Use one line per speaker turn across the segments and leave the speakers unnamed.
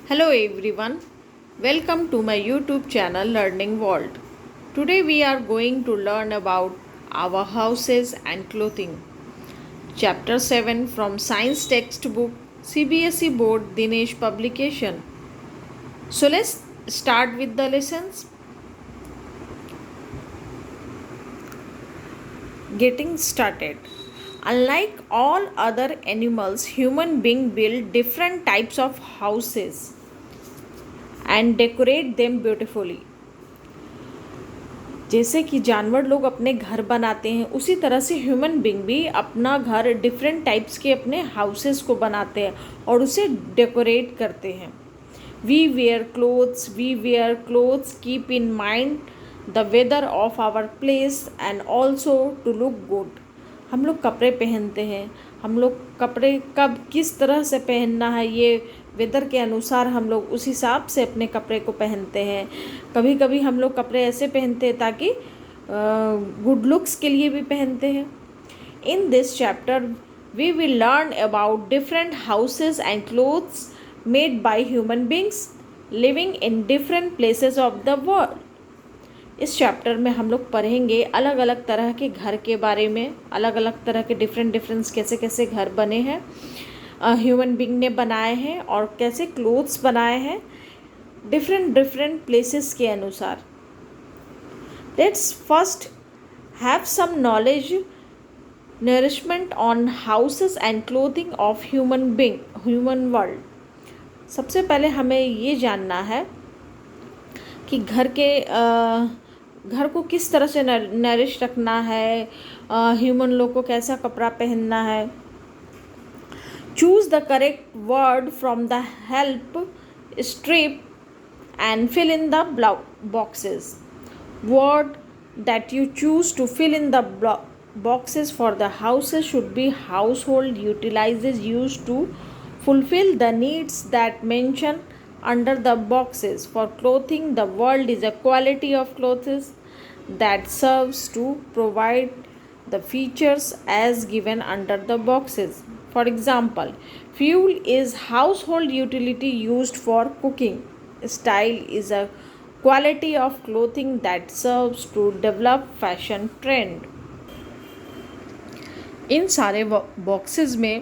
Hello everyone, welcome to my YouTube channel Learning World. Today we are going to learn about our houses and clothing. Chapter 7 from Science Textbook CBSE Board Dinesh publication. So let's start with the lessons. Getting started. Unlike all other animals, human beings build different types of houses and decorate them beautifully. जैसे कि जानवर लोग अपने घर बनाते हैं उसी तरह से ह्यूमन बीइंग भी अपना घर डिफरेंट टाइप्स के अपने हाउसेस को बनाते हैं और उसे डेकोरेट करते हैं. We wear clothes keep in mind the weather of our place and also to look good. हम लोग कपड़े पहनते हैं. हम लोग कपड़े कब किस तरह से पहनना है ये वेदर के अनुसार हम लोग उस हिसाब से अपने कपड़े को पहनते हैं. कभी कभी हम लोग कपड़े ऐसे पहनते हैं ताकि गुड लुक्स के लिए भी पहनते हैं. In this chapter we will learn about different houses and clothes made by human beings living in different places of the world. इस चैप्टर में हम लोग पढ़ेंगे अलग अलग तरह के घर के बारे में, अलग अलग तरह के डिफरेंट कैसे कैसे घर बने हैं, ह्यूमन बीइंग ने बनाए हैं और कैसे क्लोथ्स बनाए हैं डिफरेंट प्लेसेस के अनुसार. Let's first have some knowledge nourishment on houses and clothing of human world. सबसे पहले हमें ये जानना है कि घर को किस तरह से नरिश रखना है, ह्यूमन लोग को कैसा कपड़ा पहनना है. Choose the correct word from the help strip and fill in the boxes. Word that you choose to fill in the boxes for the houses should be household utilizes used to fulfill the needs that mention under the boxes. For clothing, the world is a quality of clothes that serves to provide the features as given under the boxes. For example, fuel is household utility used for cooking. Style is a quality of clothing that serves to develop fashion trend. इन सारे boxes में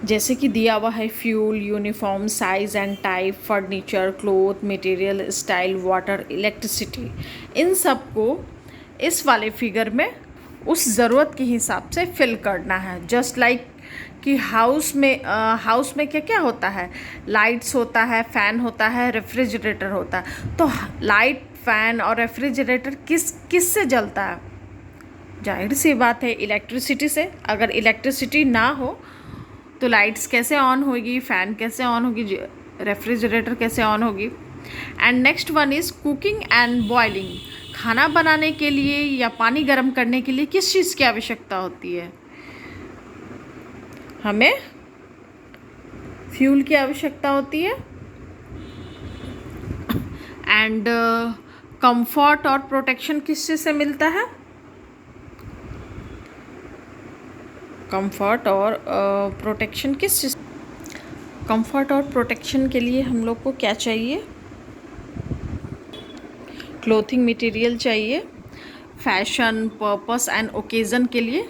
जैसे कि दिया हुआ है fuel, uniform, size and type, furniture, cloth, material, style, water, electricity. इन सब को इस वाले फिगर में उस ज़रूरत के हिसाब से फिल करना है. जस्ट लाइक कि हाउस में क्या क्या होता है, लाइट्स होता है, फ़ैन होता है, रेफ्रिजरेटर होता है. तो लाइट, फ़ैन और रेफ्रिजरेटर किस से जलता है? जाहिर सी बात है इलेक्ट्रिसिटी से. अगर इलेक्ट्रिसिटी ना हो तो लाइट्स कैसे ऑन होगी, फ़ैन कैसे ऑन होगी, रेफ्रिजरेटर कैसे ऑन होगी. And next one is cooking and boiling. खाना बनाने के लिए या पानी गर्म करने के लिए किस चीज़ की आवश्यकता होती है? हमें फ्यूल की आवश्यकता होती है. एंड कंफर्ट और प्रोटेक्शन किस चीज़ से मिलता है? कंफर्ट और प्रोटेक्शन किस चीज़? कंफर्ट और प्रोटेक्शन के लिए हम लोग को क्या चाहिए? क्लोथिंग मटेरियल चाहिए. फैशन, पर्पस एंड ओकेज़न के लिए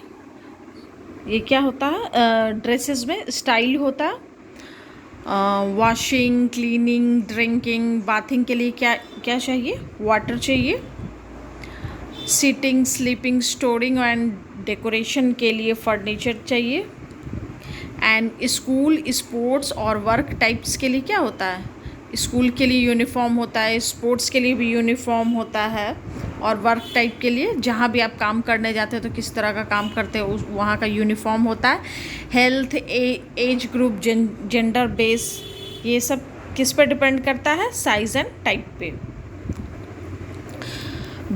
ये क्या होता है? ड्रेसेस में स्टाइल होता है. वॉशिंग, क्लीनिंग, ड्रिंकिंग, बाथिंग के लिए क्या चाहिए? वाटर चाहिए. Seating, sleeping, storing and decoration के लिए फर्नीचर चाहिए. एंड स्कूल, स्पोर्ट्स और वर्क टाइप्स के लिए क्या होता है? स्कूल के लिए यूनिफॉर्म होता है, स्पोर्ट्स के लिए भी यूनिफॉर्म होता है और वर्क टाइप के लिए जहाँ भी आप काम करने जाते हो तो किस तरह का काम करते हो वहाँ का यूनिफॉर्म होता है. Health, age group, gender base, ये सब किस पर डिपेंड करता है? साइज एंड टाइप पे.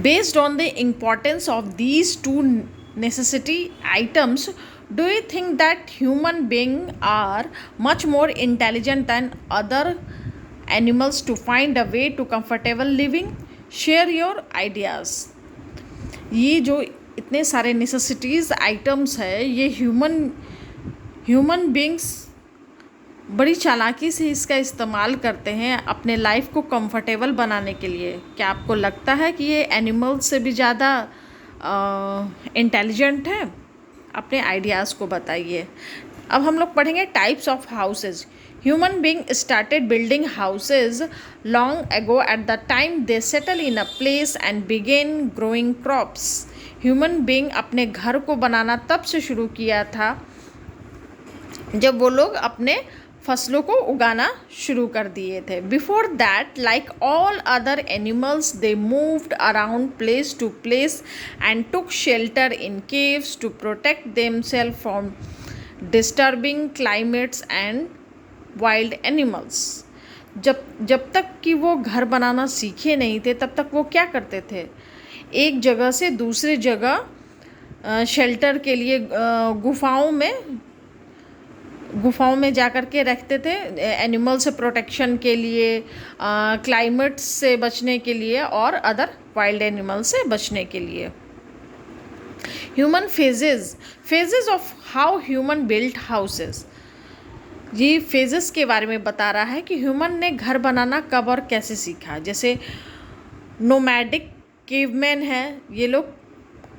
Based on the importance of these two necessity items, do you think that human beings are much more intelligent than other animals to find a way to comfortable living? Share your ideas. ये जो इतने सारे necessities items है ये human beings बड़ी चालाकी से इसका इस्तेमाल करते हैं अपने लाइफ को कंफर्टेबल बनाने के लिए। क्या आपको लगता है कि ये एनिमल्स से भी ज़्यादा इंटेलिजेंट है? अपने आइडियाज़ को बताइए। अब हम लोग पढ़ेंगे types of houses. Human being started building houses long ago at the time they settle in a place and began growing crops. Human being अपने घर को बनाना तब से शुरू किया था जब वो लोग अपने फसलों को उगाना शुरू कर दिए थे। Before that, like all other animals, they moved around place to place and took shelter in caves to protect themself from disturbing climates and wild animals. जब तक कि वो घर बनाना सीखे नहीं थे, तब तक वो क्या करते थे, एक जगह से दूसरी जगह शेल्टर के लिए गुफाओं में जा कर के रखते थे, एनिमल से प्रोटेक्शन के लिए, क्लाइमेट से बचने के लिए और अदर वाइल्ड एनिमल से बचने के लिए। Human phases of how human built houses. ये फेजेस के बारे में बता रहा है कि ह्यूमन ने घर बनाना कब और कैसे सीखा। जैसे नोमैडिक केवमैन है, ये लोग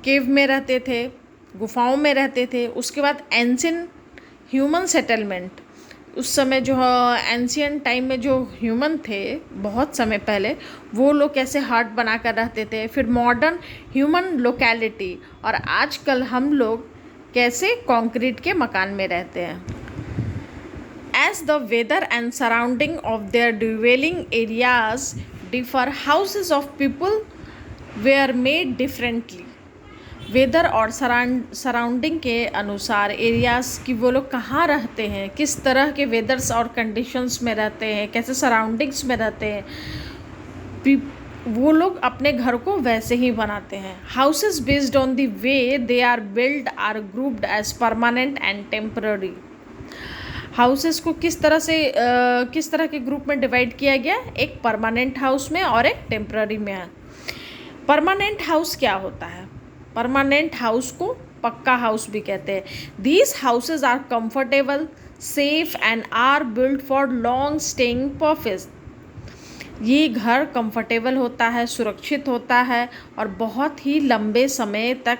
केव में रहते थे, गुफाओं में रहते थे। उसके बाद एंशिएंट ह्यूमन सेटलमेंट, उस समय जो एंशिएंट टाइम में जो ह्यूमन थे बहुत समय पहले, वो लोग कैसे हट बना कर रहते थे। फिर मॉडर्न ह्यूमन लोकेलिटी, और आजकल हम लोग कैसे कंक्रीट के मकान में रहते हैं। As the weather and surrounding of their dwelling areas differ, houses of people were made differently. Weather और सराउंडिंग के अनुसार एरियाज़ की वो लोग कहाँ रहते हैं, किस तरह के वेदर्स और कंडीशंस में रहते हैं, कैसे सराउंडिंग्स में रहते हैं, वो लोग अपने घर को वैसे ही बनाते हैं। Houses based on the way they are build are grouped as permanent and temporary. Houses को किस तरह के ग्रुप में डिवाइड किया गया, एक परमानेंट हाउस में और एक टेम्पररी में है। परमानेंट हाउस क्या होता है? परमानेंट हाउस को पक्का हाउस भी कहते हैं। These houses are comfortable, safe and are build for long staying purpose. ये घर कंफर्टेबल होता है, सुरक्षित होता है और बहुत ही लंबे समय तक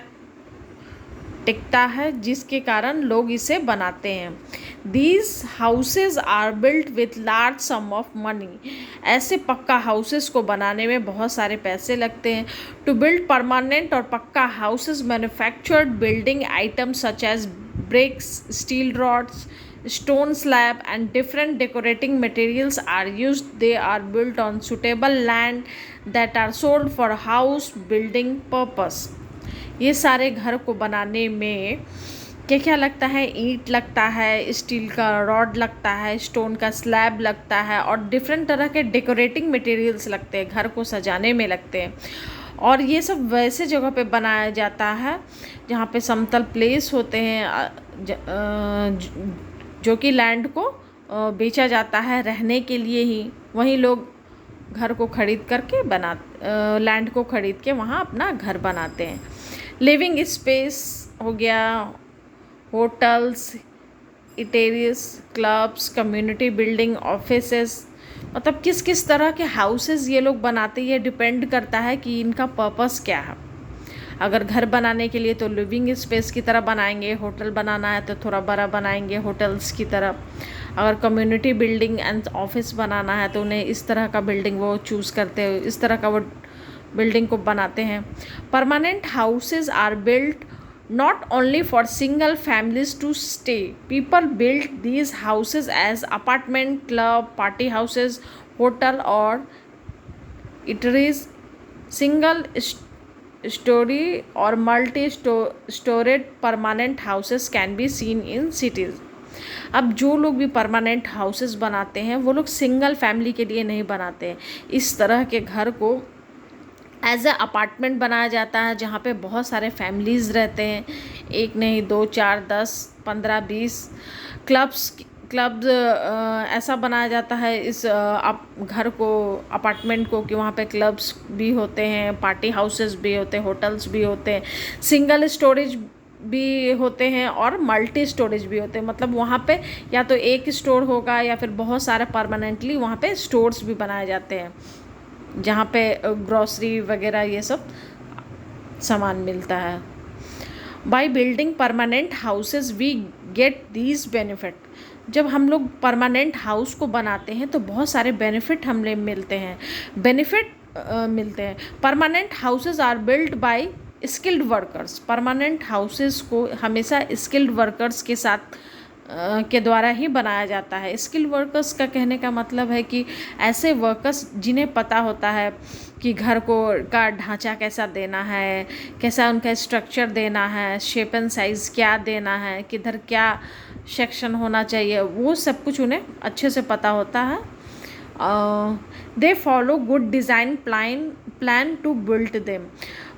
टिकता है, जिसके कारण लोग इसे बनाते हैं। These houses are built with large sum of money. ऐसे पक्का हाउसेस को बनाने में बहुत सारे पैसे लगते हैं। टू बिल्ड परमानेंट और pucca houses, manufactured building items such as bricks, steel rods, stone slab and different decorating materials are used. They are built on suitable land that are sold for house building purpose. ये सारे घर को बनाने में क्या क्या लगता है? ईंट लगता है, स्टील का रॉड लगता है, स्टोन का स्लैब लगता है और डिफरेंट तरह के डेकोरेटिंग मटेरियल्स लगते हैं, घर को सजाने में लगते हैं। और ये सब वैसे जगह पे बनाया जाता है जहाँ पे समतल प्लेस होते हैं, जो कि लैंड को बेचा जाता है रहने के लिए ही। वहीं लोग घर को खरीद करके लैंड को खरीद के वहाँ अपना घर बनाते हैं। लिविंग स्पेस हो गया, hotels, eateries, clubs, community building, offices, मतलब किस किस तरह के हाउसेस ये लोग बनाते हैं, ये डिपेंड करता है कि इनका पर्पस क्या है। अगर घर बनाने के लिए तो लिविंग स्पेस की तरह बनाएंगे, होटल बनाना है तो थोड़ा बड़ा बनाएंगे होटल्स की तरह। अगर कम्युनिटी बिल्डिंग एंड ऑफिस बनाना है तो उन्हें इस तरह का बिल्डिंग वो चूज़ करते हैं, इस तरह का वो बिल्डिंग को बनाते हैं। Permanent houses are built not only for single families to stay. People built these houses as apartment, club, party houses, hotel or eateries. Single story or multi-storied permanent houses can be seen in cities. अब जो लोग भी permanent houses बनाते हैं वो लोग single family के लिए नहीं बनाते हैं। इस तरह के घर को एज ए अपार्टमेंट बनाया जाता है जहाँ पे बहुत सारे फैमिलीज़ रहते हैं, एक नहीं, 2, 4, 10, 15, 20 क्लब्स ऐसा बनाया जाता है इस घर को, अपार्टमेंट को, कि वहाँ पे क्लब्स भी होते हैं, पार्टी हाउसेस भी होते हैं, होटल्स भी होते हैं। सिंगल स्टोरेज भी होते हैं और मल्टी स्टोरेज भी होते हैं। मतलब वहाँ पे या तो एक स्टोर होगा या फिर बहुत सारे परमानेंटली वहाँ पे स्टोर्स भी बनाए जाते हैं, जहाँ पे ग्रॉसरी वगैरह ये सब सामान मिलता है। By building permanent houses we get these benefit. जब हम लोग परमानेंट हाउस को बनाते हैं तो बहुत सारे बेनिफिट हमें मिलते हैं। Permanent houses are built by skilled workers. Permanent houses को हमेशा स्किल्ड वर्कर्स के साथ के द्वारा ही बनाया जाता है। स्किल्ड वर्कर्स का कहने का मतलब है कि ऐसे वर्कर्स जिन्हें पता होता है कि घर को का ढांचा कैसा देना है, कैसा उनका स्ट्रक्चर देना है, शेप एंड साइज़ क्या देना है, किधर क्या सेक्शन होना चाहिए, वो सब कुछ उन्हें अच्छे से पता होता है। They follow good design plan to build them.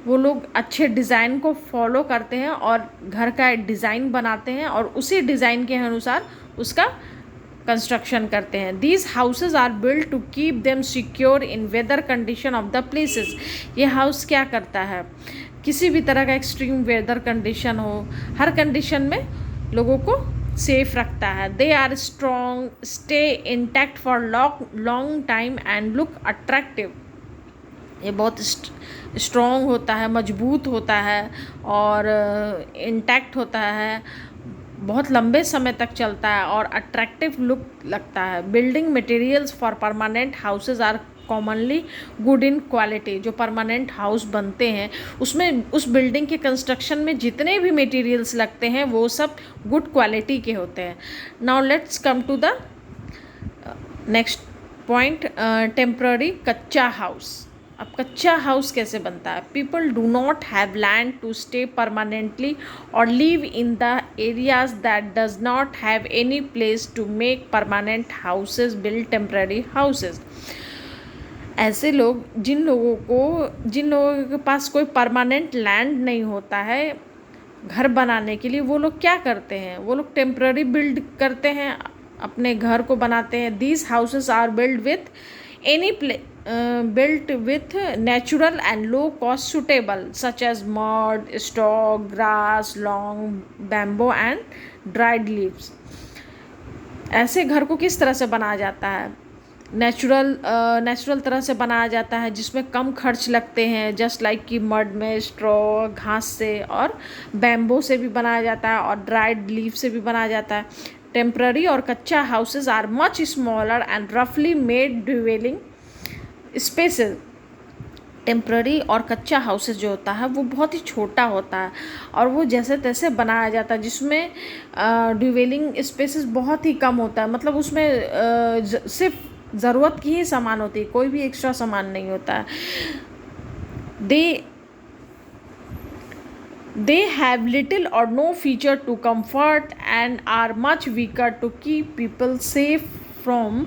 वो लोग अच्छे डिज़ाइन को फॉलो करते हैं और घर का डिज़ाइन बनाते हैं और उसी डिज़ाइन के अनुसार उसका कंस्ट्रक्शन करते हैं। These houses are build to keep them secure in weather condition of the places. ये हाउस क्या करता है, किसी भी तरह का एक्सट्रीम वेदर कंडीशन हो, हर कंडीशन में लोगों को सेफ रखता है। They are strong, stay intact for long time and look attractive. ये बहुत स्ट्रॉन्ग होता है, मजबूत होता है और इंटैक्ट होता है, बहुत लंबे समय तक चलता है और अट्रैक्टिव लुक लगता है। Building materials for permanent houses are commonly good in quality. जो परमानेंट हाउस बनते हैं उसमें उस बिल्डिंग के कंस्ट्रक्शन में जितने भी मटेरियल्स लगते हैं वो सब गुड क्वालिटी के होते हैं। Now let's come to the next point, temporary कच्चा हाउस। अब कच्चा हाउस कैसे बनता है? People do not have land to stay permanently और live in the areas that does not have any place to make permanent houses build temporary houses. ऐसे लोग जिन लोगों के पास कोई परमानेंट लैंड नहीं होता है घर बनाने के लिए, वो लोग क्या करते हैं? वो लोग टेम्पररी बिल्ड करते हैं, अपने घर को बनाते हैं। These houses are build with natural and low cost suitable such as mud, straw, grass, long bamboo and dried leaves। ऐसे घर को किस तरह से बनाया जाता है? नेचुरल तरह से बनाया जाता है जिसमें कम खर्च लगते हैं, जस्ट लाइक कि मड में, स्ट्रॉ, घास से और बैम्बो से भी बनाया जाता है और ड्राइड लीफ से भी बनाया जाता है। टेम्पररी और kutcha houses are much smaller and रफली मेड ड्वेलिंग स्पेसेस। टेम्पररी और कच्चा हाउसेज जो होता है वो बहुत ही छोटा होता है और वो जैसे तैसे बनाया जाता है, जिसमें ड्वेलिंग स्पेसेस बहुत ही कम होता है। मतलब उसमें सिर्फ ज़रूरत की ही सामान होती है, कोई भी एक्स्ट्रा सामान नहीं होता है। They have little or no feature to comfort and are much weaker to keep people safe from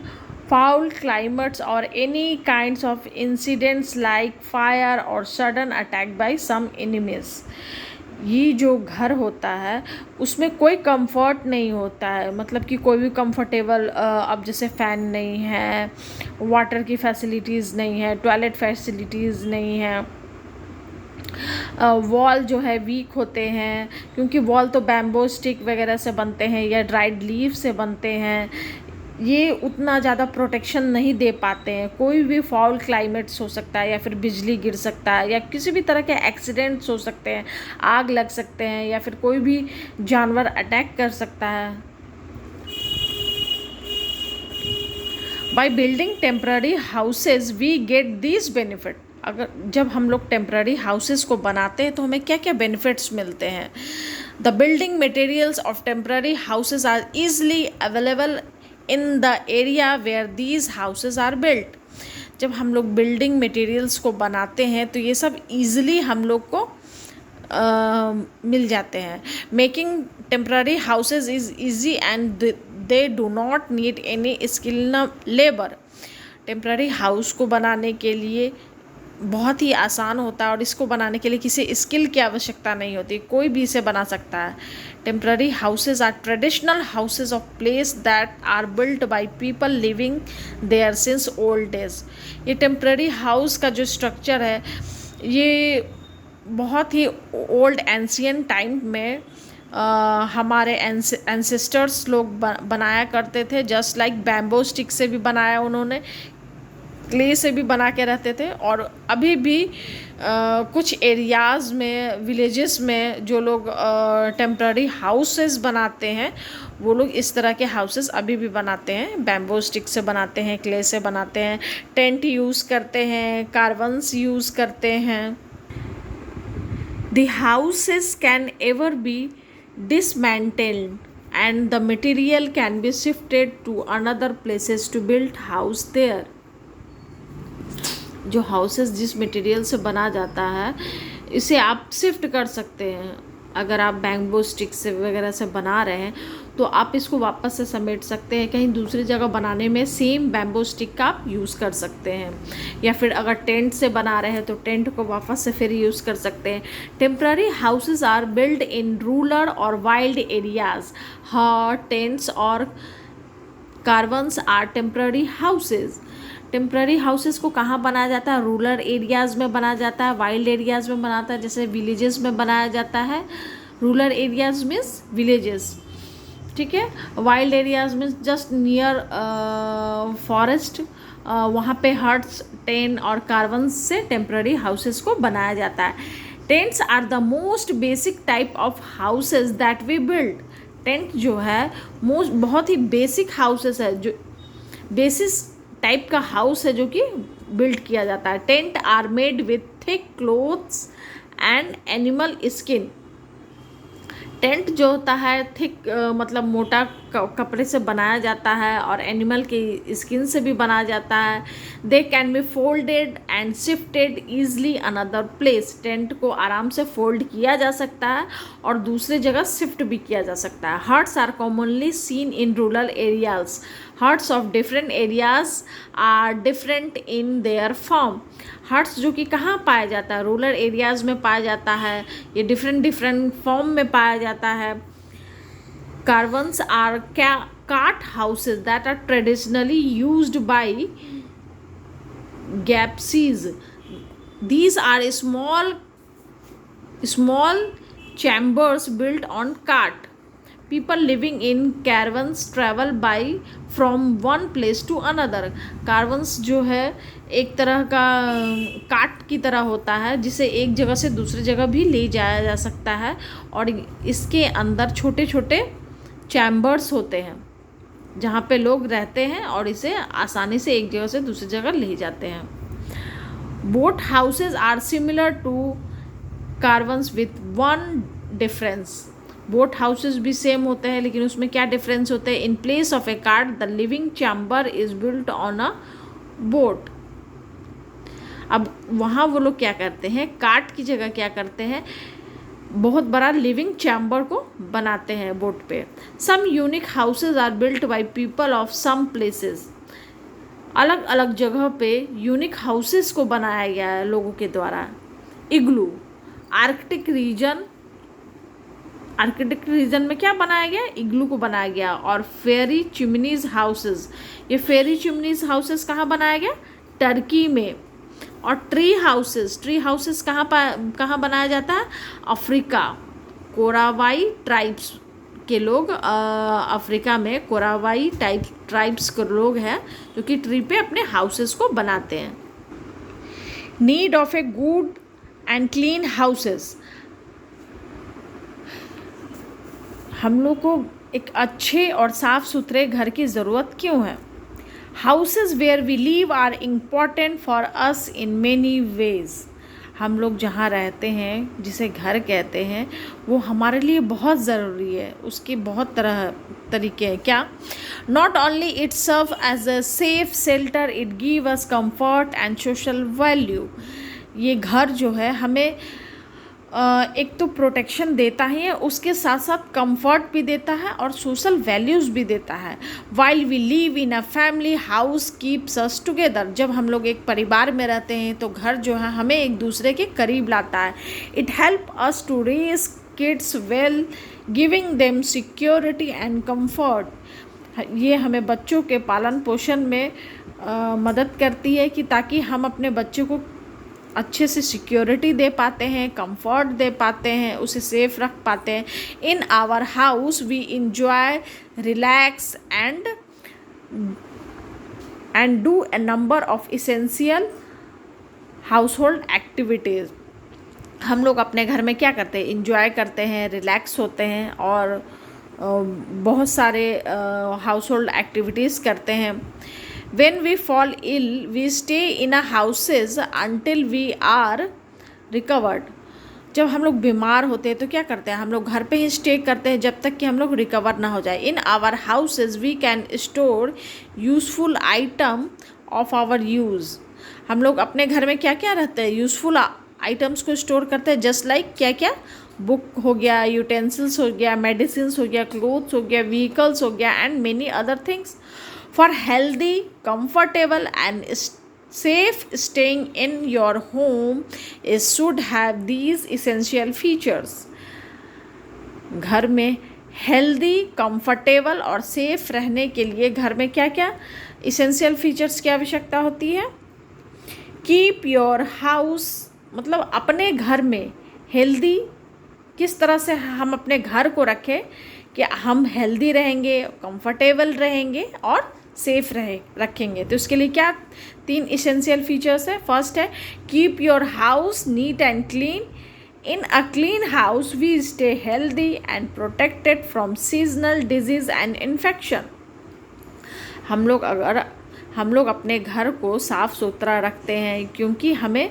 foul climates or any kinds of incidents like fire or sudden attack by some enemies। ये जो घर होता है उसमें कोई comfort नहीं होता है, मतलब कि कोई भी कंफर्टेबल, अब जैसे फ़ैन नहीं है, वाटर की फैसिलिटीज़ नहीं है, टॉयलेट फैसिलिटीज़ नहीं है, वॉल जो है वीक होते हैं क्योंकि वॉल तो बैम्बो स्टिक वगैरह से बनते हैं या ड्राइड लीफ से बनते हैं। ये उतना ज़्यादा प्रोटेक्शन नहीं दे पाते हैं। कोई भी फाउल क्लाइमेट्स हो सकता है या फिर बिजली गिर सकता है या किसी भी तरह के एक्सीडेंट्स हो सकते हैं, आग लग सकते हैं या फिर कोई भी जानवर अटैक कर सकता है। By building temporary houses we get this benefit. जब हम लोग टेम्पररी हाउसेस को बनाते हैं तो हमें क्या क्या बेनिफिट्स मिलते हैं? The building materials of temporary houses are easily available in the area where these houses are built. जब हम लोग बिल्डिंग मटेरियल्स को बनाते हैं तो ये सब ईजिली हम लोग को मिल जाते हैं। Making temporary houses is easy and they do not need any skill labour. Temporary house को बनाने के लिए बहुत ही आसान होता है और इसको बनाने के लिए किसी स्किल की आवश्यकता नहीं होती, कोई भी इसे बना सकता है। Temporary houses are traditional houses of place that are built by people living there since old days. ये टेम्पररी हाउस का जो स्ट्रक्चर है ये बहुत ही ओल्ड एंशियंट टाइम में हमारे एंसेस्टर्स लोग बनाया करते थे, जस्ट लाइक बैम्बो स्टिक से भी बनाया उन्होंने, क्ले से भी बना के रहते थे। और अभी भी कुछ एरियाज़ में, विलेजेस में जो लोग टेम्प्ररी हाउसेस बनाते हैं, वो लोग इस तरह के हाउसेस अभी भी बनाते हैं, बैम्बो स्टिक से बनाते हैं, क्ले से बनाते हैं, टेंट यूज़ करते हैं, कार्बन्स यूज़ करते हैं। The houses can ever be dismantled and the material can be shifted to another places to build house there. जो हाउसेस जिस मटेरियल से बना जाता है, इसे आप शिफ्ट कर सकते हैं। अगर आप बैम्बो स्टिक से वगैरह से बना रहे हैं तो आप इसको वापस से समेट सकते हैं, कहीं दूसरी जगह बनाने में सेम बैम्बो स्टिक का आप यूज़ कर सकते हैं। या फिर अगर टेंट से बना रहे हैं तो टेंट को वापस से फिर यूज़ कर सकते हैं। Temporary houses are build in rural और वाइल्ड एरियाज। टेंट्स और caravans are temporary houses. Temporary houses को कहाँ बनाया जाता है? रूरल एरियाज़ में बनाया जाता है, वाइल्ड एरियाज़ में बनाता है, जैसे विलेजेस में बनाया जाता है। रूरल एरियाज़ मीन्स विलेजेस, ठीक है। Wild areas means just near forest, वहाँ पे हट्स, टेन और कार्बन्स से टेम्प्ररी हाउसेस को बनाया जाता है। Tents are the most basic type of houses that we build. Tent जो है बहुत ही बेसिक हाउसेस है, जो बेसिस टाइप का हाउस है जो कि बिल्ड किया जाता है। Tent are made with thick clothes and animal skin. Tent जो होता है थिक मतलब मोटा कपड़े से बनाया जाता है और एनिमल की स्किन से भी बनाया जाता है। They can be folded and shifted easily another place. Tent को आराम से फोल्ड किया जा सकता है और दूसरी जगह शिफ्ट भी किया जा सकता है। Huts are commonly seen in rural areas. Huts of different areas are different in their form. Huts जो कि कहाँ पाया जाता है? रूरल एरियाज़ में पाया जाता है, ये डिफरेंट फॉर्म में पाया जाता है। Caravans are cart houses that are traditionally used by gypsies. These are small chambers built on cart. People living in caravans travel by from one place to another. caravans जो है एक तरह का cart की तरह होता है, जिसे एक जगह से दूसरी जगह भी ले जाया जा सकता है और इसके अंदर छोटे छोटे चैम्बर्स होते हैं जहाँ पे लोग रहते हैं और इसे आसानी से एक जगह से दूसरी जगह ले जाते हैं। Boat houses are similar to caravans with one difference. Boat houses भी सेम होते हैं, लेकिन उसमें क्या डिफरेंस होते हैं? In place of a cart the living chamber is built on a boat. अब वहाँ वो लोग क्या करते हैं? कार्ट की जगह क्या करते हैं? बहुत बड़ा लिविंग चैम्बर को बनाते हैं बोट पे। Some unique houses are built by people of some places. अलग अलग जगह पे यूनिक हाउसेस को बनाया गया है लोगों के द्वारा। इग्लू आर्कटिक रीजन में क्या बनाया गया? इग्लू को बनाया गया। और फेरी चिमनीज हाउसेस, ये फेरी चिमनीज हाउसेस कहाँ बनाया गया? टर्की में। और ट्री हाउसेस कहाँ बनाया जाता है? अफ्रीका। कोरावाई ट्राइब्स के लोग अफ्रीका में कोरावाई ट्राइब्स के लोग हैं जो कि ट्री पे अपने हाउसेस को बनाते हैं। Need of a good and clean houses. हम लोग को एक अच्छे और साफ़ सुथरे घर की ज़रूरत क्यों है? Houses where we live are important for us in many ways. हम लोग जहाँ रहते हैं, जिसे घर कहते हैं, वो हमारे लिए बहुत ज़रूरी है। उसके बहुत तरीके हैं। क्या? Not only it serve as a safe shelter, it give us comfort and social value. ये घर जो है हमें एक तो प्रोटेक्शन देता ही है, उसके साथ साथ कंफर्ट भी देता है और सोशल वैल्यूज़ भी देता है। While we live in a family, house keeps us together. जब हम लोग एक परिवार में रहते हैं तो घर जो है हमें एक दूसरे के करीब लाता है। It help us to raise kids well, giving them security and comfort. ये हमें बच्चों के पालन पोषण में मदद करती है कि ताकि हम अपने बच्चों को अच्छे से सिक्योरिटी दे पाते हैं, कंफर्ट दे पाते हैं, उसे सेफ रख पाते हैं। In our house we enjoy, relax and do a number of essential household activities. हम लोग अपने घर में क्या करते हैं? इंजॉय करते हैं, रिलैक्स होते हैं और बहुत सारे हाउस होल्ड एक्टिविटीज़ करते हैं। When we fall ill, we stay in our houses until we are recovered. जब हम लोग बीमार होते हैं तो क्या करते हैं? हम लोग घर पे ही स्टे करते हैं जब तक कि हम लोग रिकवर ना हो जाए। In our houses we can store useful item of our use. हम लोग अपने घर में क्या क्या रहते हैं? यूजफुल आइटम्स को स्टोर करते हैं। जस्ट लाइक क्या क्या? बुक हो गया, यूटेंसिल्स हो गया, मेडिसिन्स हो गया, क्लोथ्स हो गया, व्हीकल्स हो गया and many other things. For healthy, comfortable and safe staying in your home is should have these essential features. घर में हेल्दी, कंफर्टेबल और सेफ रहने के लिए घर में क्या क्या इसेंशियल फीचर्स की आवश्यकता होती है? कीप योर हाउस, मतलब अपने घर में हेल्दी, किस तरह से हम अपने घर को रखें कि हम हेल्दी रहेंगे, कंफर्टेबल रहेंगे और सेफ रखेंगे। तो उसके लिए क्या 3 इसेंशियल फीचर्स है? फर्स्ट है keep your house neat and clean. In a clean house we stay healthy and protected from seasonal disease and infection. हम लोग अपने घर को साफ़ सुथरा रखते हैं क्योंकि हमें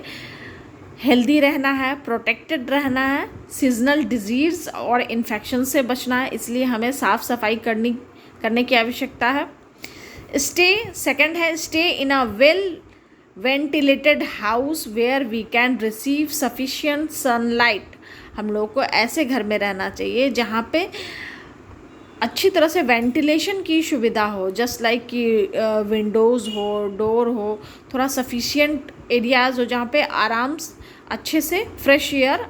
हेल्दी रहना है, प्रोटेक्टेड रहना है, सीजनल डिजीज़ और इन्फेक्शन से बचना है, इसलिए हमें साफ़ सफाई करने की आवश्यकता है। सेकंड है stay in a well ventilated house where we can receive sufficient sunlight. हम लोग को ऐसे घर में रहना चाहिए जहाँ पे अच्छी तरह से वेंटिलेशन की सुविधा हो, जस्ट लाइक कि विंडोज़ हो, डोर हो, थोड़ा सफिशिएंट एरियाज़ हो जहाँ पे आराम अच्छे से फ्रेश एयर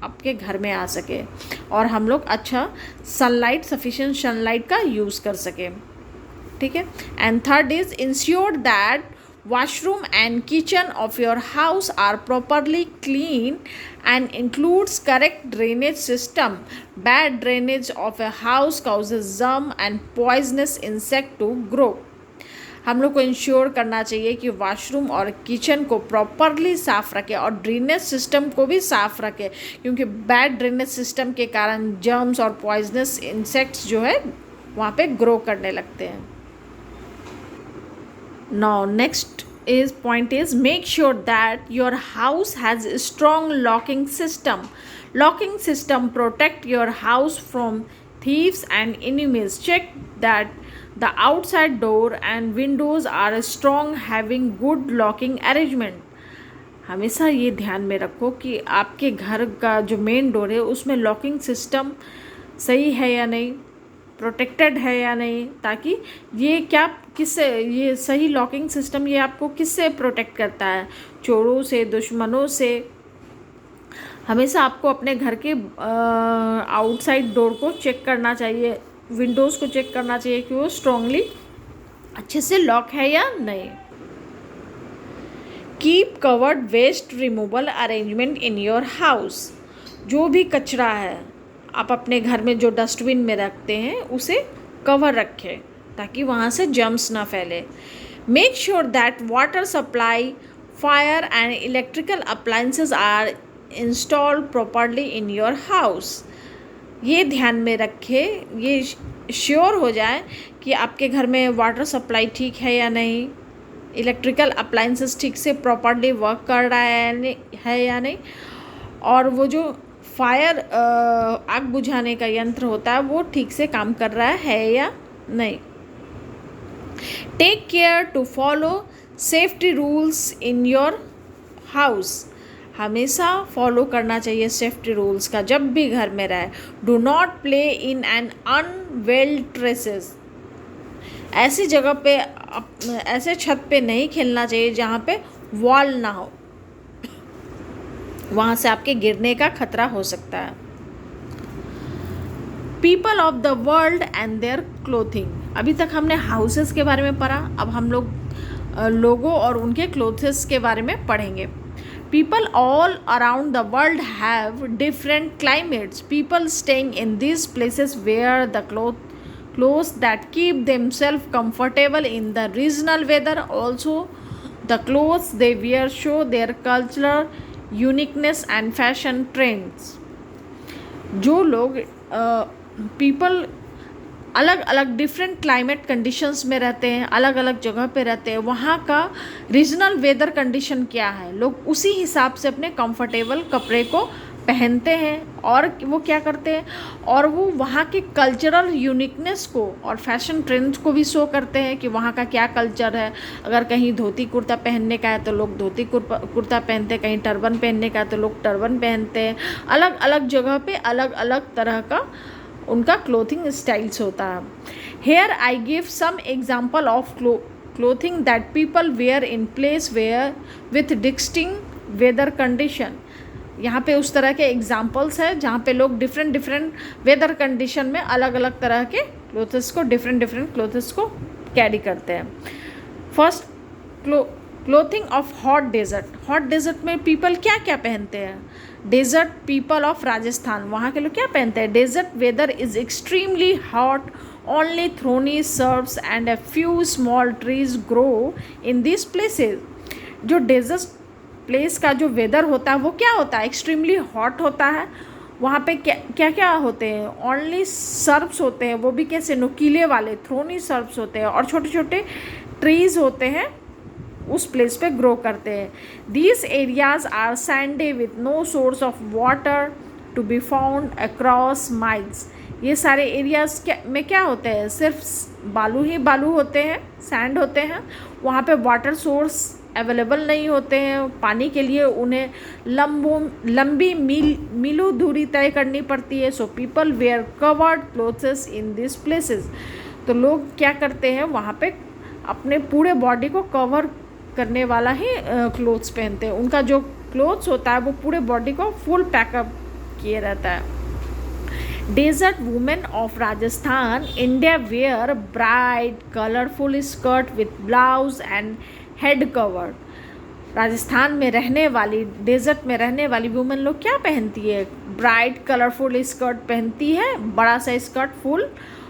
आपके घर में आ सके और हम लोग अच्छा सफिशिएंट सनलाइट का यूज़ कर सकें। ठीक है। And third is ensure that washroom and kitchen of your house are properly clean and includes correct drainage system. Bad drainage of a house causes germ and poisonous insect to grow. हम लोग को ensure करना चाहिए कि washroom और kitchen को properly साफ़ रखें और ड्रेनेज सिस्टम को भी साफ़ रखें क्योंकि बैड ड्रेनेज सिस्टम के कारण जर्म्स और पॉइजनस इंसेक्ट्स जो है वहाँ पे ग्रो करने लगते हैं। Now next point is make sure that your house has a strong locking system. Locking system protect your house from thieves and enemies. Check that the outside door and windows are strong, having good locking arrangement. हमेशा ये ध्यान में रखो कि आपके घर का जो मेन डोर है उसमें लॉकिंग सिस्टम सही है या नहीं, प्रोटेक्टेड है या नहीं, ताकि ये सही लॉकिंग सिस्टम ये आपको किससे प्रोटेक्ट करता है? चोरों से, दुश्मनों से। हमेशा आपको अपने घर के आउटसाइड डोर को चेक करना चाहिए, विंडोज़ को चेक करना चाहिए कि वो स्ट्रांगली अच्छे से लॉक है या नहीं। Keep covered waste removal arrangement in your house. जो भी कचरा है आप अपने घर में जो डस्टबिन में रखते हैं उसे कवर रखें ताकि वहाँ से जर्म्स ना फैले। Make sure that water supply, fire and electrical appliances are installed properly in your house. ये ध्यान में रखें, ये श्योर हो जाए कि आपके घर में वाटर सप्लाई ठीक है या नहीं, इलेक्ट्रिकल अप्लायंसेस ठीक से प्रॉपरली वर्क कर रहा है या नहीं, और वो जो फायर आग बुझाने का यंत्र होता है वो ठीक से काम कर रहा है या नहीं। Take care to follow safety rules in your house. हमेशा फॉलो करना चाहिए सेफ्टी रूल्स का जब भी घर में रहे। Do not play in an unveiled traces. ऐसी जगह पे, ऐसे छत पे नहीं खेलना चाहिए जहाँ पे वॉल ना हो, वहाँ से आपके गिरने का खतरा हो सकता है। People of the world and their clothing. अभी तक हमने हाउसेस के बारे में पढ़ा, अब हम लोग लोगों और उनके क्लोथ्स के बारे में पढ़ेंगे। People all around the world have different climates. People staying in these places wear the clothes that keep themselves comfortable in the regional weather. Also, the clothes they wear show their cultural uniqueness and fashion trends. जो लोग people अलग अलग different climate conditions में रहते हैं, अलग अलग जगह पे रहते हैं, वहाँ का रीजनल वेदर कंडीशन क्या है, लोग उसी हिसाब से अपने कंफर्टेबल कपड़े को पहनते हैं और वो क्या करते हैं, और वो वहाँ के कल्चरल यूनिकनेस को और फैशन ट्रेंड्स को भी शो करते हैं कि वहाँ का क्या कल्चर है। अगर कहीं धोती कुर्ता पहनने का है तो लोग धोती कुर्ता पहनते हैं, कहीं टर्बन पहनने का है तो लोग टर्बन पहनते हैं। अलग अलग जगह पे अलग अलग तरह का उनका क्लोथिंग स्टाइल्स होता है। Here I give some example of clothing that people wear in place where with distinct weather condition. यहाँ पे उस तरह के एग्जाम्पल्स हैं जहाँ पे लोग डिफरेंट वेदर कंडीशन में अलग अलग तरह के क्लोथ्स को डिफरेंट क्लोथ्स को कैरी करते हैं। First, clothing of hot desert. Hot desert में पीपल क्या क्या पहनते हैं? डेजर्ट पीपल ऑफ राजस्थान, वहाँ के लोग क्या पहनते हैं? Desert weather is extremely hot, only thorny shrubs and a few small trees grow in this places. जो डेजर्ट प्लेस का जो वेदर होता है वो क्या होता है? एक्सट्रीमली हॉट होता है। वहाँ पे क्या क्या होते हैं? ओनली सर्ब्स होते हैं, वो भी कैसे? नुकीले वाले थ्रोनी सर्ब्स होते हैं, और छोटे छोटे ट्रीज होते हैं उस प्लेस पे ग्रो करते हैं। These areas are sandy with no source of water to be found across miles. ये सारे एरियाज में क्या होते हैं? सिर्फ बालू ही बालू होते हैं, सैंड होते हैं। वहाँ पे वाटर सोर्स अवेलेबल नहीं होते हैं, पानी के लिए उन्हें लंबी मीलों दूरी तय करनी पड़ती है। So people wear covered clothes in this places. तो लोग क्या करते हैं, वहाँ पे अपने पूरे बॉडी को कवर करने वाला ही क्लोथ्स पहनते हैं। उनका जो क्लोथ्स होता है वो पूरे बॉडी को फुल पैकअप किए रहता है। Desert women of Rajasthan India wear bright colourful skirt with blouse and head cover. Rajasthan में रहने वाली, डेजर्ट में रहने वाली वुमेन लोग क्या पहनती है? ब्राइट कलरफुल स्कर्ट पहनती है, बड़ा सा स्कर्ट फुल,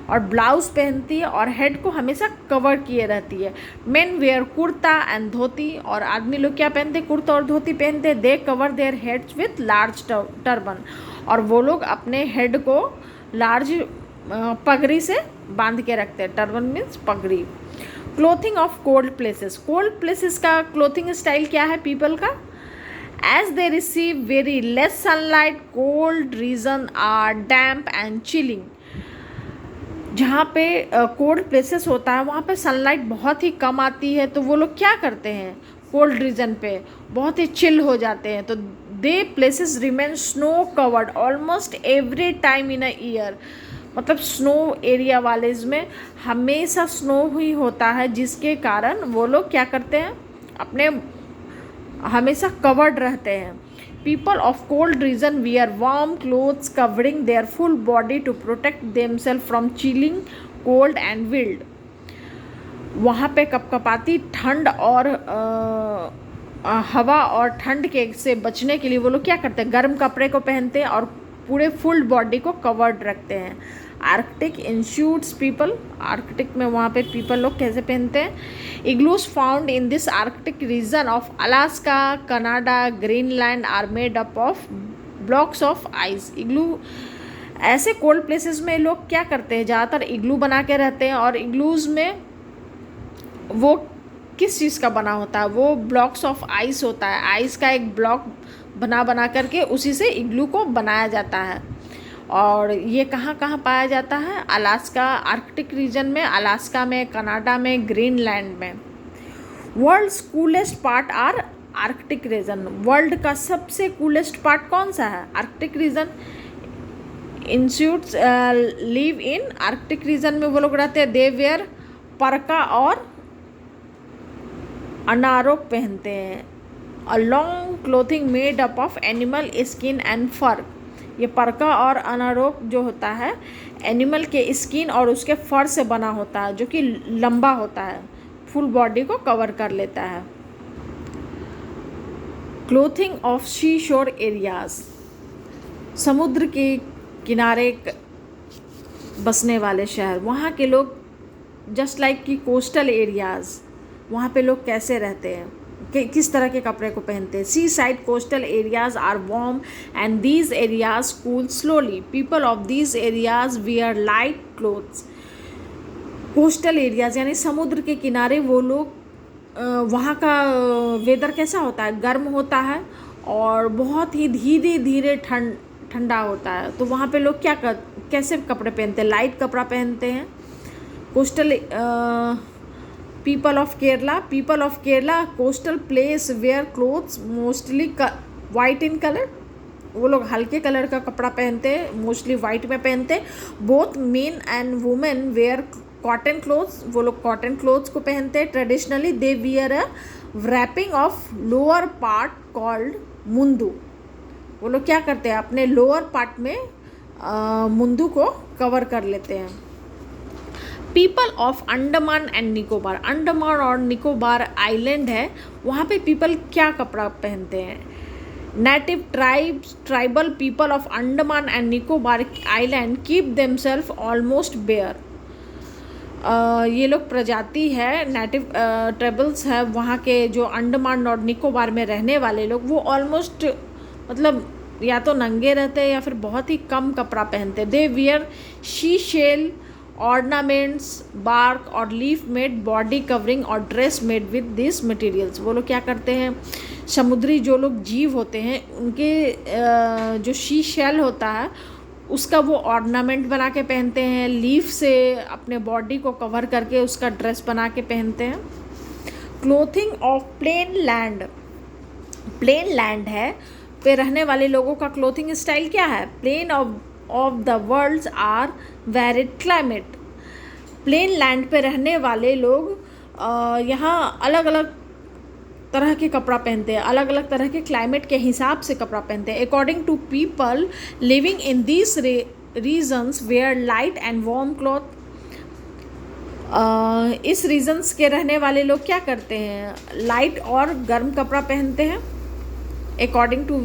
और ब्लाउज पहनती है, और हेड को हमेशा कवर किए रहती है। मेन वेयर कुर्ता एंड धोती, और आदमी लोग क्या पहनते हैं? कुर्ता और धोती पहनते हैं। They cover their heads with large turban, और वो लोग अपने हेड को लार्ज पगड़ी से बांध के रखते हैं। टर्बन मीन्स पगड़ी। Clothing of cold places. Cold places का क्लोथिंग स्टाइल क्या है पीपल का? As they receive very less sunlight, cold region are damp and chilling. जहाँ पे कोल्ड प्लेसेस होता है वहाँ पे सनलाइट बहुत ही कम आती है, तो वो लोग क्या करते हैं? कोल्ड रीजन पे बहुत ही चिल हो जाते हैं। तो they places remain snow covered almost every time in a year. मतलब स्नो एरिया वाले में हमेशा स्नो ही होता है, जिसके कारण वो लोग क्या करते हैं? अपने हमेशा कवर्ड रहते हैं। People of cold region wear warm clothes covering their full body to protect themself from chilling cold and wind. वहाँ पे कपकपाती ठंड और हवा और ठंड के से बचने के लिए वो लोग क्या करते हैं? गर्म कपड़े को पहनते हैं और पूरे फुल बॉडी को कवर्ड रखते हैं। आर्कटिक इंस्यूट्स पीपल, आर्कटिक में वहाँ पे पीपल लोग कैसे पहनते हैं? Igloos found in this Arctic region of Alaska, Canada, Greenland are made up of blocks of ice. Igloo, ऐसे कोल्ड प्लेसेस में लोग क्या करते हैं? ज़्यादातर इग्लू बना के रहते हैं, और इग्लूज में वो किस चीज़ का बना होता है? वो ब्लॉक्स ऑफ आइस होता है। आइस का एक ब्लॉक बना करके उसी से इग्लू को बनाया जाता है। और ये कहाँ कहाँ पाया जाता है? अलास्का, आर्कटिक रीजन में, अलास्का में, कनाडा में, ग्रीनलैंड में। World's coolest part are Arctic region. World का सबसे कूलेस्ट पार्ट कौन सा है? Arctic region. Inuits live in Arctic region में वो लोग रहते हैं। दे वेयर परका और अनारोक पहनते हैं। A long clothing made up of animal skin and fur. ये परका और अनारोक जो होता है एनिमल के स्किन और उसके फर से बना होता है, जो कि लंबा होता है, फुल बॉडी को कवर कर लेता है। क्लोथिंग ऑफ सी शोर एरियाज, समुद्र के किनारे बसने वाले शहर, वहाँ के लोग जस्ट लाइक कि कोस्टल एरियाज, वहाँ पे लोग कैसे रहते हैं, किस तरह के कपड़े को पहनते हैं. Seaside coastal areas are warm and these areas cool slowly. People of these areas wear light clothes. Coastal areas यानी समुद्र के किनारे वो लोग, वहाँ का वेदर कैसा होता है, गर्म होता है और बहुत ही धीरे धीरे ठंडा होता है. तो वहाँ पे लोग कैसे कपड़े पहनते हैं, लाइट कपड़ा पहनते हैं. Coastal people of Kerala coastal place wear clothes mostly white in colour. वो लोग हल्के कलर का कपड़ा पहनते हैं, मोस्टली वाइट में पहनते हैं. Both men and women wear cotton clothes, वो लोग कॉटन क्लोथ्स को पहनते हैं. Traditionally they wear a wrapping of lower part called mundu. वो लोग क्या करते हैं, अपने लोअर पार्ट में मुंदू को कवर कर लेते हैं. People of Andaman and Nicobar, Andaman और निकोबार आइलैंड है, वहाँ पे पीपल क्या कपड़ा पहनते हैं. Native tribal people of Andaman and Nicobar island keep themselves almost bare. ये लोग प्रजाति है, नेटिव ट्राइबल्स है वहाँ के जो अंडमान और निकोबार में रहने वाले लोग, वो ऑलमोस्ट मतलब या तो नंगे रहते हैं या फिर बहुत ही कम कपड़ा पहनते हैं. They wear sea shell ornaments, bark और लीफ मेड बॉडी कवरिंग और dress made with this materials. वो लोग क्या करते हैं, समुद्री जो लोग जीव होते हैं उनके जो शी शेल होता है उसका वो ऑर्नामेंट बना के पहनते हैं, लीफ से अपने बॉडी को कवर करके उसका ड्रेस बना के पहनते हैं. क्लोथिंग ऑफ प्लेन लैंड है पे रहने वाले लोगों का क्लोथिंग स्टाइल क्या है. Plain of the worlds are varied climate. Plain land पे रहने वाले लोग यहाँ अलग अलग तरह के कपड़ा पहनते हैं, अलग अलग तरह के क्लाइमेट के हिसाब से कपड़ा पहनते हैं. According to people living in this regions wear light and warm cloth. इस रीजन्स के रहने वाले लोग क्या करते हैं, लाइट और गर्म कपड़ा पहनते हैं. According to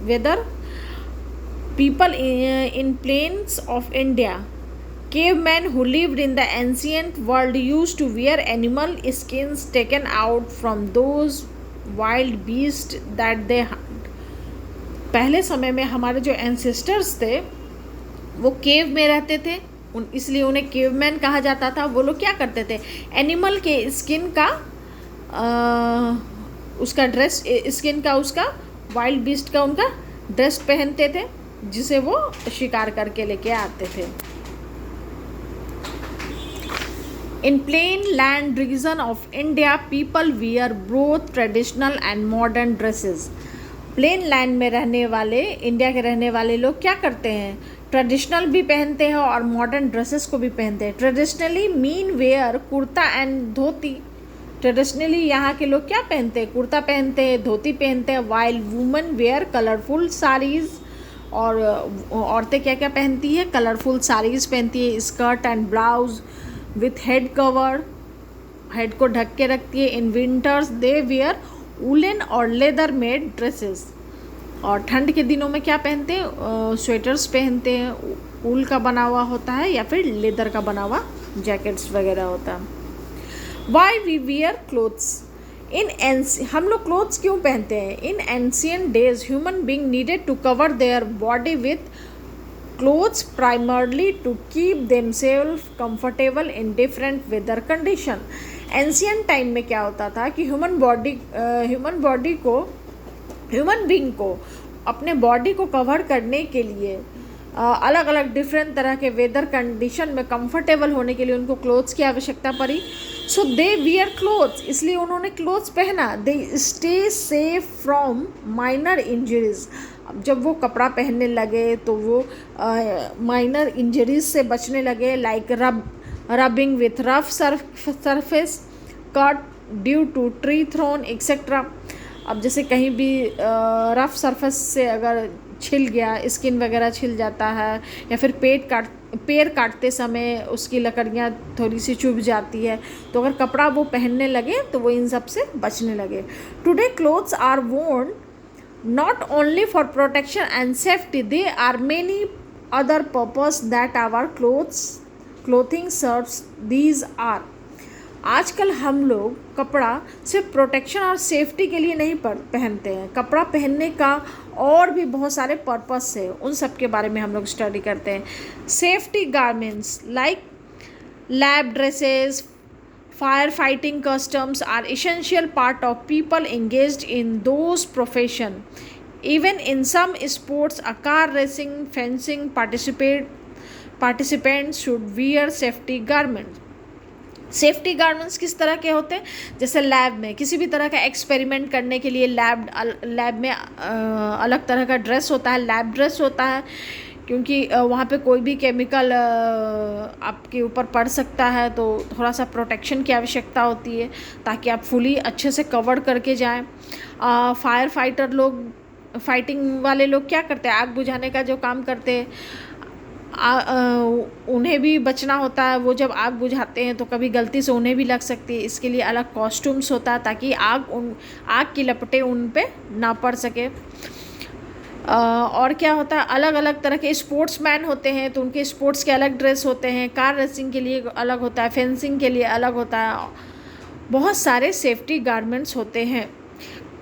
weather people in plains of India, cavemen who lived in the ancient world used to wear animal skins taken out from those wild beasts that they hunt. पहले समय में हमारे जो एंसेस्टर्स थे वो केव में रहते थे, इसलिए उन्हें केवमैन कहा जाता था. वो लोग क्या करते थे, एनिमल के स्किन का उसका ड्रेस, स्किन का उसका वाइल्ड बीस्ट का उनका ड्रेस पहनते थे जिसे वो शिकार करके लेके आते थे. In plain land region of India people wear both traditional and modern dresses. Plain land में रहने वाले, इंडिया के रहने वाले लोग क्या करते हैं, ट्रेडिशनल भी पहनते हैं और मॉडर्न ड्रेसेस को भी पहनते हैं. Traditionally men wear kurta and dhoti. Traditionally यहाँ के लोग क्या पहनते हैं, कुर्ता पहनते हैं, धोती पहनते हैं. While women wear colourful saris, और औरतें क्या क्या पहनती है, कलरफुल साड़ीज़ पहनती है, skirt and blouse with head cover, head को ढक के रखती है. In winters they wear woollen और लेदर मेड ड्रेसेस. और ठंड के दिनों में क्या पहनते हैं, स्वेटर्स पहनते हैं, ऊल का बना हुआ होता है या फिर लेदर का बना हुआ जैकेट्स वगैरह होता है. वाई वी वियर क्लोथ्स हम लोग क्लोथ्स क्यों पहनते हैं. In ancient days human being needed to cover their body with clothes primarily to keep themselves comfortable in different weather condition. Ancient time में क्या होता था कि ह्यूमन बींग को अपने बॉडी को कवर करने के लिए अलग अलग डिफरेंट तरह के वेदर कंडीशन में कंफर्टेबल होने के लिए उनको क्लोथ्स की आवश्यकता पड़ी. सो दे वियर क्लोथ्स, इसलिए उन्होंने क्लोथ्स पहना. They stay safe from minor injuries. अब जब वो कपड़ा पहनने लगे तो वो माइनर इंजरीज से बचने लगे, like rubbing with rough surface, cut due to tree thorn etcetera. अब जैसे कहीं भी रफ सरफेस से अगर छिल गया, स्किन वगैरह छिल जाता है, या फिर पैर काटते समय उसकी लकड़ियाँ थोड़ी सी चुभ जाती है, तो अगर कपड़ा वो पहनने लगे तो वो इन सब से बचने लगे. Today clothes are worn Not only for protection and safety, there are many other purpose that our clothing serves. These are, आजकल हम लोग कपड़ा सिर्फ प्रोटेक्शन और सेफ्टी के लिए नहीं पहनते हैं. कपड़ा पहनने का और भी बहुत सारे पर्पस है, उन सब के बारे में हम लोग स्टडी करते हैं. Safety garments like lab dresses, firefighting customs are essential part of people engaged in those profession. Even in some sports, a car racing, fencing participants should wear safety garments. Safety garments किस तरह के होते हैं? जैसे lab में किसी भी तरह का एक्सपेरिमेंट करने के लिए लैब में अलग तरह का ड्रेस होता है, लैब ड्रेस होता है, क्योंकि वहाँ पे कोई भी केमिकल आपके ऊपर पड़ सकता है, तो थोड़ा सा प्रोटेक्शन की आवश्यकता होती है ताकि आप फुली अच्छे से कवर करके जाएं. फायर फाइटर लोग, फाइटिंग वाले लोग क्या करते हैं? आग बुझाने का जो काम करते हैं, उन्हें भी बचना होता है. वो जब आग बुझाते हैं तो कभी गलती से उन्हें भी लग सकती है, इसके लिए अलग कॉस्ट्यूम्स होता है ताकि आग की लपटें उन पे ना पड़ सके. और क्या होता है, अलग अलग तरह के स्पोर्ट्समैन होते हैं तो उनके स्पोर्ट्स के अलग ड्रेस होते हैं. कार रेसिंग के लिए अलग होता है, फेंसिंग के लिए अलग होता है. बहुत सारे सेफ्टी गारमेंट्स होते हैं.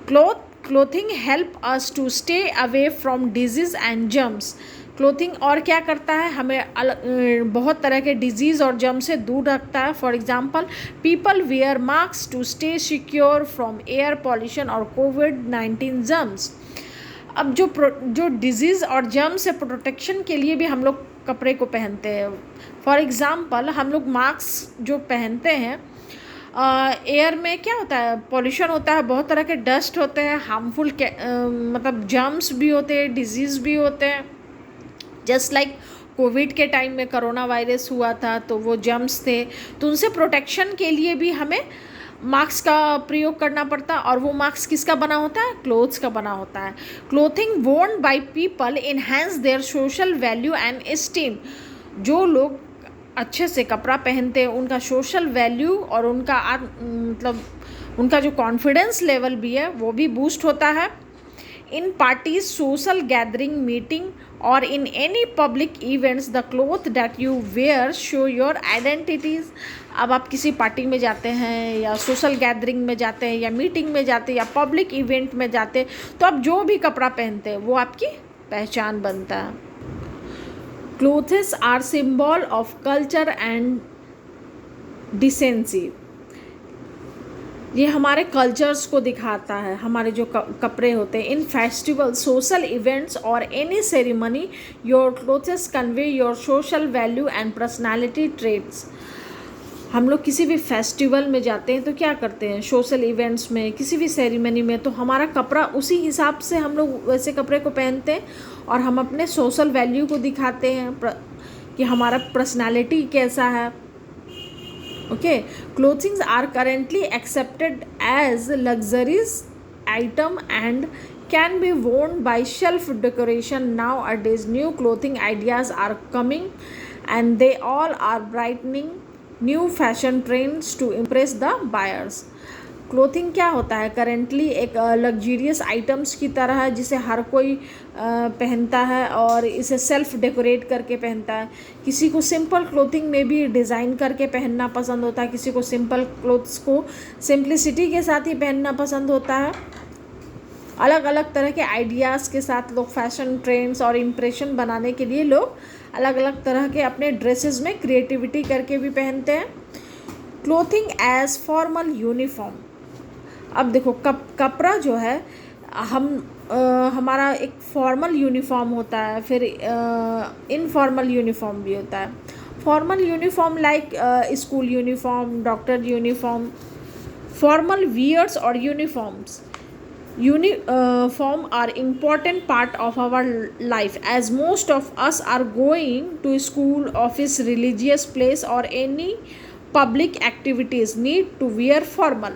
Clothing help us to stay away from disease and germs. Clothing और क्या करता है, हमें बहुत तरह के डिजीज़ और जर्म से दूर रखता है. For example, people wear mask to stay secure from air pollution और कोविड-19 जर्म्स. अब जो डिजीज़ और जर्म से प्रोटेक्शन के लिए भी हम लोग कपड़े को पहनते हैं. फॉर एग्ज़ाम्पल, हम लोग मास्क जो पहनते हैं, एयर में क्या होता है, पॉल्यूशन होता है, बहुत तरह के डस्ट होते हैं, हार्मफुल मतलब जर्म्स भी होते हैं, डिजीज़ भी होते हैं. जस्ट लाइक कोविड के टाइम में कोरोना वायरस हुआ था, तो वो जर्म्स थे, तो उनसे प्रोटेक्शन के लिए भी हमें मास्क का प्रयोग करना पड़ता है. और वो मास्क किसका बना होता है? क्लोथ्स का बना होता है. Clothing worn by people enhance their social value and esteem. जो लोग अच्छे से कपड़ा पहनते हैं उनका सोशल वैल्यू और उनका मतलब उनका जो कॉन्फिडेंस लेवल भी है वो भी बूस्ट होता है. In parties, social gathering, meeting और in any public events, the cloth that you wear show your identities. अब आप किसी पार्टी में जाते हैं या सोशल गैदरिंग में जाते हैं या मीटिंग में जाते हैं या पब्लिक इवेंट में जाते हैं, तो आप जो भी कपड़ा पहनते हैं वो आपकी पहचान बनता है. Clothes are symbol of culture and decency. ये हमारे कल्चर्स को दिखाता है. हमारे जो कपड़े होते हैं, इन फेस्टिवल, सोशल इवेंट्स और any ceremony, your clothes convey your social value and personality traits. हम लोग किसी भी फेस्टिवल में जाते हैं तो क्या करते हैं, सोशल इवेंट्स में, किसी भी सेरेमनी में, तो हमारा कपड़ा उसी हिसाब से हम लोग वैसे कपड़े को पहनते हैं और हम अपने सोशल वैल्यू को दिखाते हैं कि हमारा पर्सनालिटी कैसा है. Okay, clothing are currently accepted as luxurious item and can be worn by shelf decoration. Nowadays, new clothing ideas are coming and they all are brightening new fashion trends to impress the buyers. Clothing क्या होता है? Currently एक luxurious items की तरह है जिसे हर कोई पहनता है और इसे सेल्फ डेकोरेट करके पहनता है. किसी को सिंपल क्लोथिंग में भी डिज़ाइन करके पहनना पसंद होता है, किसी को सिंपल क्लोथ्स को सिंप्लिसिटी के साथ ही पहनना पसंद होता है. अलग अलग तरह के आइडियाज़ के साथ लोग फैशन ट्रेंड्स और इम्प्रेशन बनाने के लिए लोग अलग अलग तरह के अपने ड्रेसेस में क्रिएटिविटी करके भी पहनते हैं. Clothing as formal uniform. अब देखो कपड़ा जो है, हमारा एक फॉर्मल यूनिफॉर्म होता है, फिर इनफॉर्मल यूनिफॉर्म भी होता है. Formal uniform like school uniform, doctor uniform. Formal wears और uniforms. Uniform are important part of our life as most of us are going to school, office, religious place or any public activities need to wear formal.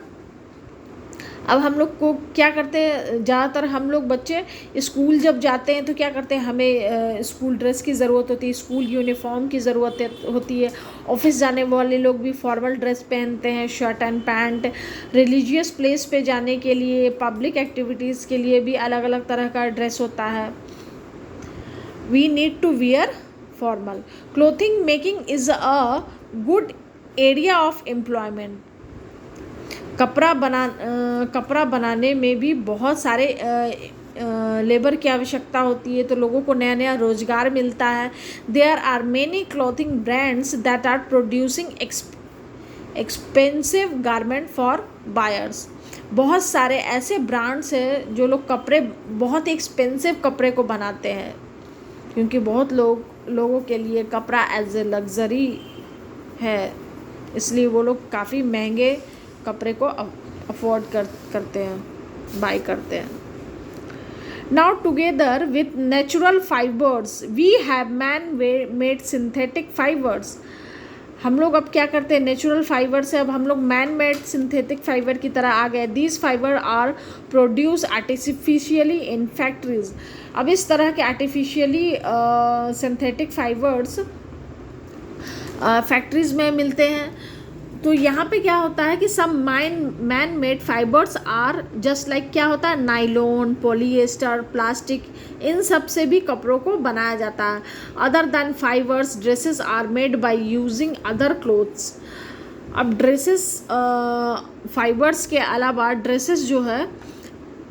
अब हम लोग को क्या करते हैं, ज़्यादातर हम लोग बच्चे स्कूल जब जाते हैं तो क्या करते हैं, हमें स्कूल ड्रेस की ज़रूरत होती है, स्कूल यूनिफॉर्म की ज़रूरत होती है। ऑफिस जाने वाले लोग भी फॉर्मल ड्रेस पहनते हैं, shirt and pant. Religious place पे जाने के लिए, पब्लिक एक्टिविटीज़ के लिए भी अलग अलग तरह का ड्रेस होता है। We need to wear formal clothing. Making is a good area of employment. कपड़ा बनाने में भी बहुत सारे लेबर की आवश्यकता होती है, तो लोगों को नया नया रोजगार मिलता है। There are many clothing brands that are producing expensive garment for buyers. बहुत सारे ऐसे ब्रांड्स हैं जो लोग बहुत ही एक्सपेंसिव कपड़े को बनाते हैं, क्योंकि बहुत लोगों के लिए कपड़ा एज ए लग्जरी है, इसलिए वो लोग काफ़ी महंगे कपड़े को अफोर्ड करते हैं, बाय करते हैं। Now together with natural fibres we have man made synthetic fibres. हम लोग अब क्या करते हैं, नेचुरल फाइबर से अब हम लोग मैन मेड सिंथेटिक फाइबर की तरह आ गए। These fibre are produce artificially in factories. अब इस तरह के आर्टिफिशियली सिंथेटिक फाइबर्स फैक्ट्रीज में मिलते हैं। तो यहाँ पे क्या होता है कि some man made fibres are just like, क्या होता है, नाइलॉन, पॉलीएस्टर, प्लास्टिक, इन सब से भी कपड़ों को बनाया जाता है। Other than fibres dresses are made by using other clothes. अब ड्रेसेस फाइबर्स के अलावा ड्रेसेस जो है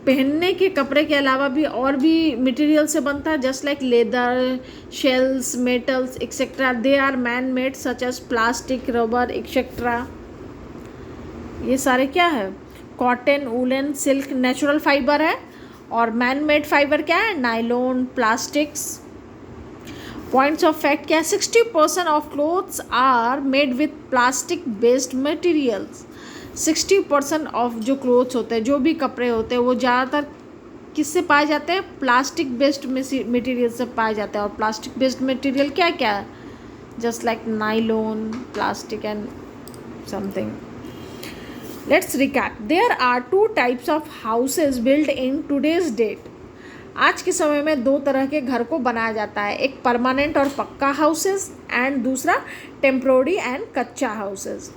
पहनने के कपड़े के अलावा भी और भी मटेरियल से बनता है, just like leather, shells, metals etcetera. They are man made such as plastic, rubber etcetera. ये सारे क्या है, cotton, woollen, silk natural fibre है, और मैन मेड फाइबर क्या है, nylon, plastics. Points of fact क्या है, 60% of clothes are made with plastic based materials. 60% of जो क्लोथ्स होते हैं, जो भी कपड़े होते हैं, वो ज़्यादातर किससे पाए जाते हैं, प्लास्टिक बेस्ड मटेरियल से पाए जाते हैं। और प्लास्टिक बेस्ड मटेरियल क्या क्या है, just like nylon, plastic and something. Let's recap. There are 2 types of houses build in today's date. आज के समय में 2 तरह के घर को बनाया जाता है, एक परमानेंट और पक्का हाउसेज एंड दूसरा temporary and kutcha houses.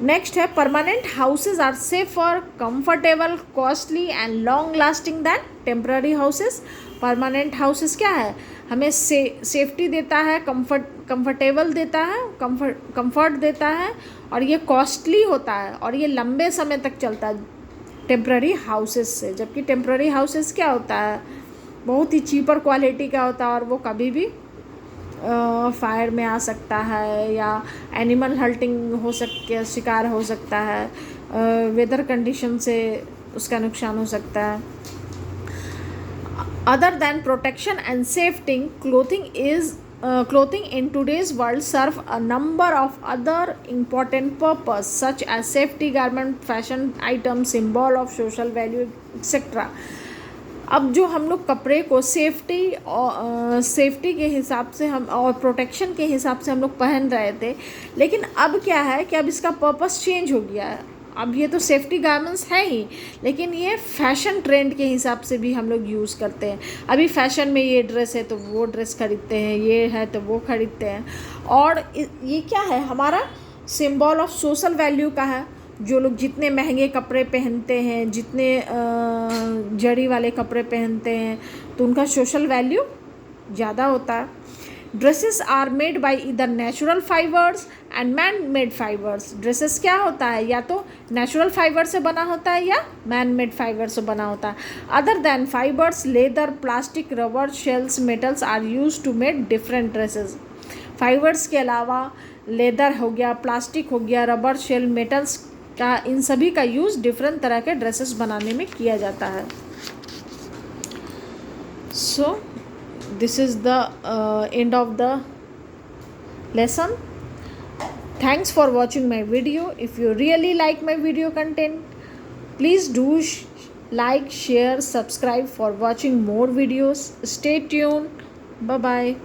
Next है, permanent houses are safer, comfortable, costly and long lasting than temporary houses. Permanent houses क्या है, हमें सेफ्टी देता है, कंफर्टेबल देता है, कंफर्ट देता है, और ये कॉस्टली होता है और ये लंबे समय तक चलता है टेम्पररी हाउसेज से। जबकि टेम्पररी हाउसेज क्या होता है, बहुत ही चीपर क्वालिटी का होता है और वो कभी भी फायर में आ सकता है, या एनिमल हंटिंग हो सकती, शिकार हो सकता है, वेदर कंडीशन से उसका नुकसान हो सकता है। Other then protection and safety, clothing in today's world serve a number of other important purposes such as safety, garment, fashion items, symbol of social value, etc. अब जो हम लोग कपड़े को सेफ्टी के हिसाब से हम और प्रोटेक्शन के हिसाब से हम लोग पहन रहे थे, लेकिन अब क्या है कि अब इसका पर्पस चेंज हो गया है। अब ये तो सेफ्टी गारमेंट्स है ही, लेकिन ये फैशन ट्रेंड के हिसाब से भी हम लोग यूज़ करते हैं। अभी फैशन में ये ड्रेस है तो वो ड्रेस खरीदते हैं, ये है तो वो खरीदते हैं। और ये क्या है, हमारा सिंबल ऑफ सोशल वैल्यू का है। जो लोग जितने महंगे कपड़े पहनते हैं, जितने जड़ी वाले कपड़े पहनते हैं, तो उनका सोशल वैल्यू ज़्यादा होता है। ड्रेसेस आर मेड बाय इधर natural fibres and man made fibres. Dresses क्या होता है, या तो नेचुरल फाइबर से बना होता है या मैन मेड फाइबर से बना होता है। Other than fibres, leather, plastic, rubber, shells, metals are use to made different dresses. Fibres के अलावा लेदर हो गया, प्लास्टिक हो गया, रबर, शेल, मेटल्स का, इन सभी का यूज़ डिफरेंट तरह के ड्रेसेस बनाने में किया जाता है। सो this is the end of the lesson. Thanks for watching my video. If you really like my video content, please do like, share, subscribe for watching more videos. Stay tuned. Bye bye.